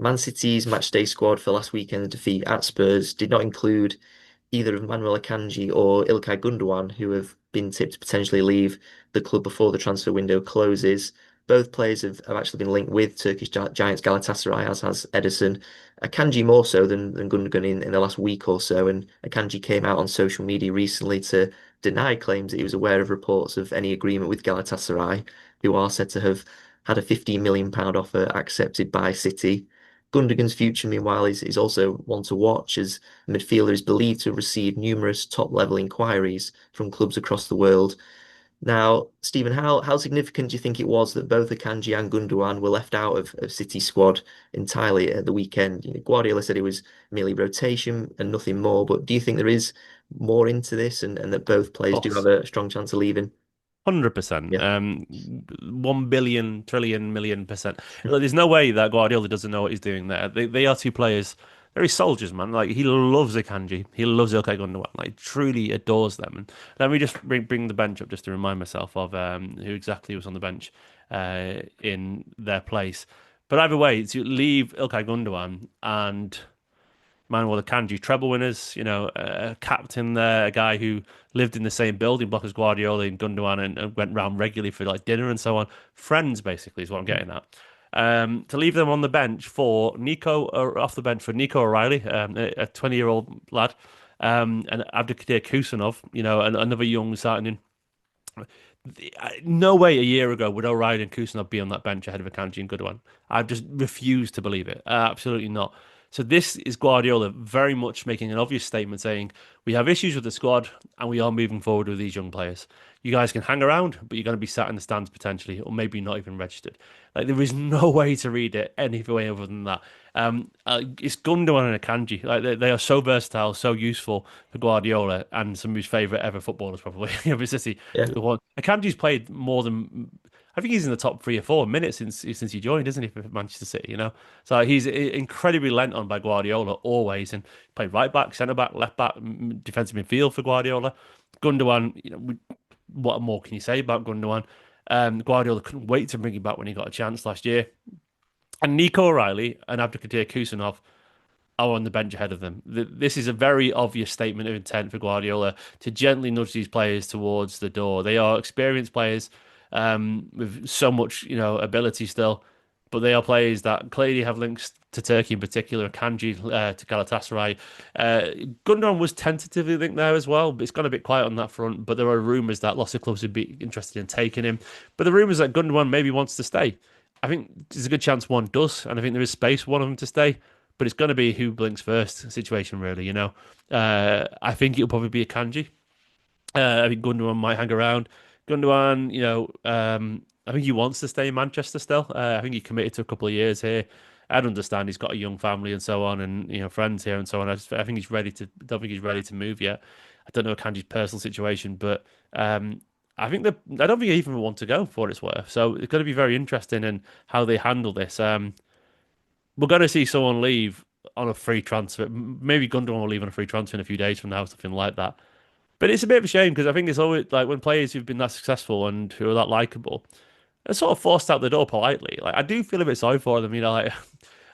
Man City's matchday squad for last weekend's defeat at Spurs did not include either of Manuel Akanji or Ilkay Gundogan, who have been tipped to potentially leave the club before the transfer window closes. Both players have actually been linked with Turkish giants Galatasaray, as has Ederson. Akanji more so than Gundogan in the last week or so. And Akanji came out on social media recently to deny claims that he was aware of reports of any agreement with Galatasaray, who are said to have had a £15 million offer accepted by City. Gundogan's future, meanwhile, is also one to watch, as the midfielder is believed to have received numerous top-level inquiries from clubs across the world. Now, Stephen, how significant do you think it was that both Akanji and Gundogan were left out of City's squad entirely at the weekend? Guardiola said it was merely rotation and nothing more, but do you think there is more into this and that both players do have Boss. a strong chance of leaving? 100%. Yeah. 1 billion trillion million%. Look, there's no way that Guardiola doesn't know what he's doing there. They are two players, very soldiers, man. Like he loves Akanji, he loves Ilkay Gundogan, like truly adores them. And let me just bring the bench up just to remind myself of who exactly was on the bench in their place. But either way, to leave Ilkay Gundogan and Manuel Akanji, treble winners, a captain there, a guy who lived in the same building block as Guardiola and Gundogan and went round regularly for like dinner and so on. Friends, basically, is what I'm getting at. To leave them on the bench for Nico, or off the bench for Nico O'Reilly, a 20-year-old lad, and Abdikadir Kusanov, another young signing. No way a year ago would O'Reilly and Kusanov be on that bench ahead of Akanji and Gundogan. I just refuse to believe it. Absolutely not. So this is Guardiola very much making an obvious statement saying we have issues with the squad and we are moving forward with these young players. You guys can hang around, but you're going to be sat in the stands potentially, or maybe not even registered. Like there is no way to read it any way other than that. It's Gundogan and Akanji. Like they are so versatile, so useful for Guardiola and some of his favourite ever footballers probably of City. Yeah. Akanji's played more than I think he's in the top 3 or 4 minutes since he joined, isn't he, for Manchester City? So he's incredibly lent on by Guardiola always, and played right back, centre back, left back, defensive midfield for Guardiola. Gundogan, what more can you say about Gundogan? Guardiola couldn't wait to bring him back when he got a chance last year. And Nico O'Reilly and Abdikadir Kusanov are on the bench ahead of them. This is a very obvious statement of intent for Guardiola to gently nudge these players towards the door. They are experienced players with so much, ability still, but they are players that clearly have links to Turkey in particular, Kanji to Galatasaray. Gundogan was tentatively linked there as well, but it's gone a bit quiet on that front. But there are rumours that lots of clubs would be interested in taking him. But the rumours that Gundogan maybe wants to stay. I think there's a good chance one does, and I think there is space for one of them to stay. But it's going to be who blinks first situation, really. I think it'll probably be a Kanji. I think Gundogan might hang around. Gundogan, I think he wants to stay in Manchester still. I think he committed to a couple of years here. I'd understand he's got a young family and so on, and friends here and so on. I think he's ready to. Don't think he's ready to move yet. I don't know Kanji's personal situation, but I think that I don't think he even want to go for what it's worth. So it's going to be very interesting in how they handle this. We're going to see someone leave on a free transfer. Maybe Gundogan will leave on a free transfer in a few days from now, something like that. But it's a bit of a shame because I think it's always like when players who've been that successful and who are that likable are sort of forced out the door politely. Like I do feel a bit sorry for them, like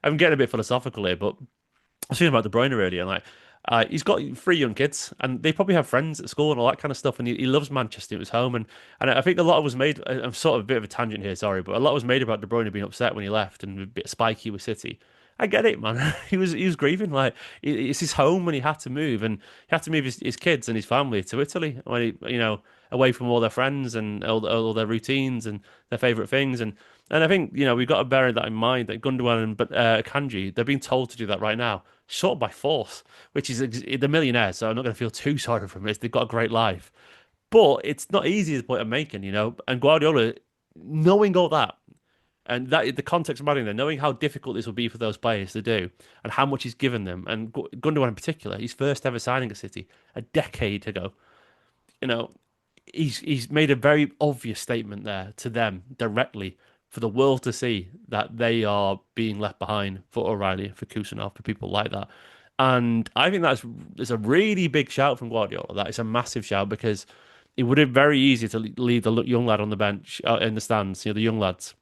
I'm getting a bit philosophical here, but I was thinking about De Bruyne earlier, and he's got 3 young kids, and they probably have friends at school and all that kind of stuff. And he loves Manchester; it was home, and I think a lot was made. I'm sort of a bit of a tangent here, sorry, but a lot was made about De Bruyne being upset when he left and a bit spiky with City. I get it, man. He was grieving like it's his home when he had to move, and he had to move his kids and his family to Italy when away from all their friends and all their routines and their favorite things. And I think we've got to bear that in mind that Gundogan and Kanji they're being told to do that right now, sort of by force, which is the millionaires. So I'm not going to feel too sorry for them. They've got a great life, but it's not easy is the point I'm making. And Guardiola, knowing all that. And that the context of adding there, knowing how difficult this will be for those players to do, and how much he's given them, and Gundogan in particular, his first ever signing at City a decade ago. You know, he's made a very obvious statement there to them directly for the world to see that they are being left behind for O'Reilly, for Kusanov, for people like that. And I think that's a really big shout from Guardiola. That is a massive shout because it would have been very easy to leave the young lad on the bench in the stands, the young lads.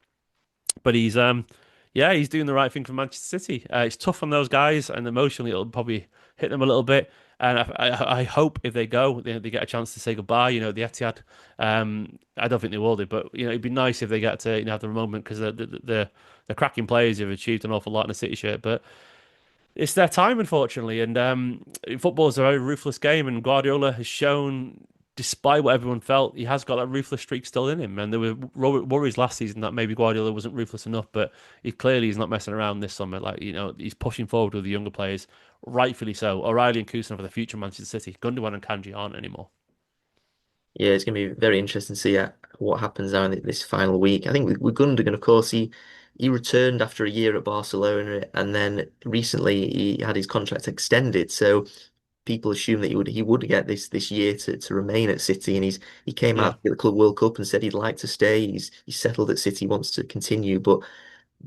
But Yeah, he's doing the right thing for Manchester City. It's tough on those guys, and emotionally, it'll probably hit them a little bit. And I hope if they go, they get a chance to say goodbye. You know, the Etihad. I don't think they will do, but you know, it'd be nice if they get to have the moment because the cracking players who've achieved an awful lot in a City shirt. But it's their time, unfortunately. And football is a very ruthless game, and Guardiola has shown, despite what everyone felt, he has got that ruthless streak still in him. And there were worries last season that maybe Guardiola wasn't ruthless enough, but he clearly is not messing around this summer. Like, you know, he's pushing forward with the younger players, rightfully so. O'Reilly and Kusan for the future of Manchester City. Gundogan and Kanji aren't anymore. Yeah, it's going to be very interesting to see what happens now in this final week. I think with Gundogan, of course, he returned after a year at Barcelona, and then recently he had his contract extended. So people assume that he would get this year to remain at City, and he came Yeah, out at the Club World Cup and said he'd like to stay. He's settled at City, wants to continue, but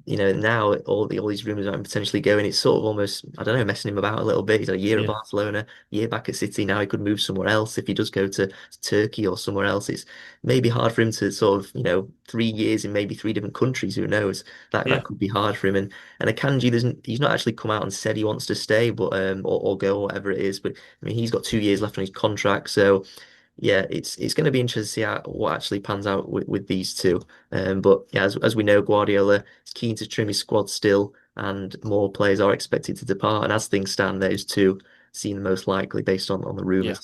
now all these rumors about him potentially going, it's sort of almost, I don't know, messing him about a little bit. He's had a year at yeah, Barcelona, year back at City. Now he could move somewhere else. If he does go to Turkey or somewhere else, it's maybe hard for him to sort of, 3 years in maybe three different countries. Who knows? That yeah, could be hard for him. And Akanji doesn't, he's not actually come out and said he wants to stay, but or go or whatever it is. But I mean, he's got 2 years left on his contract, so yeah, it's going to be interesting to see what actually pans out with these two. But yeah, as we know, Guardiola is keen to trim his squad still, and more players are expected to depart. And as things stand, those two seem the most likely based on the yeah. rumours.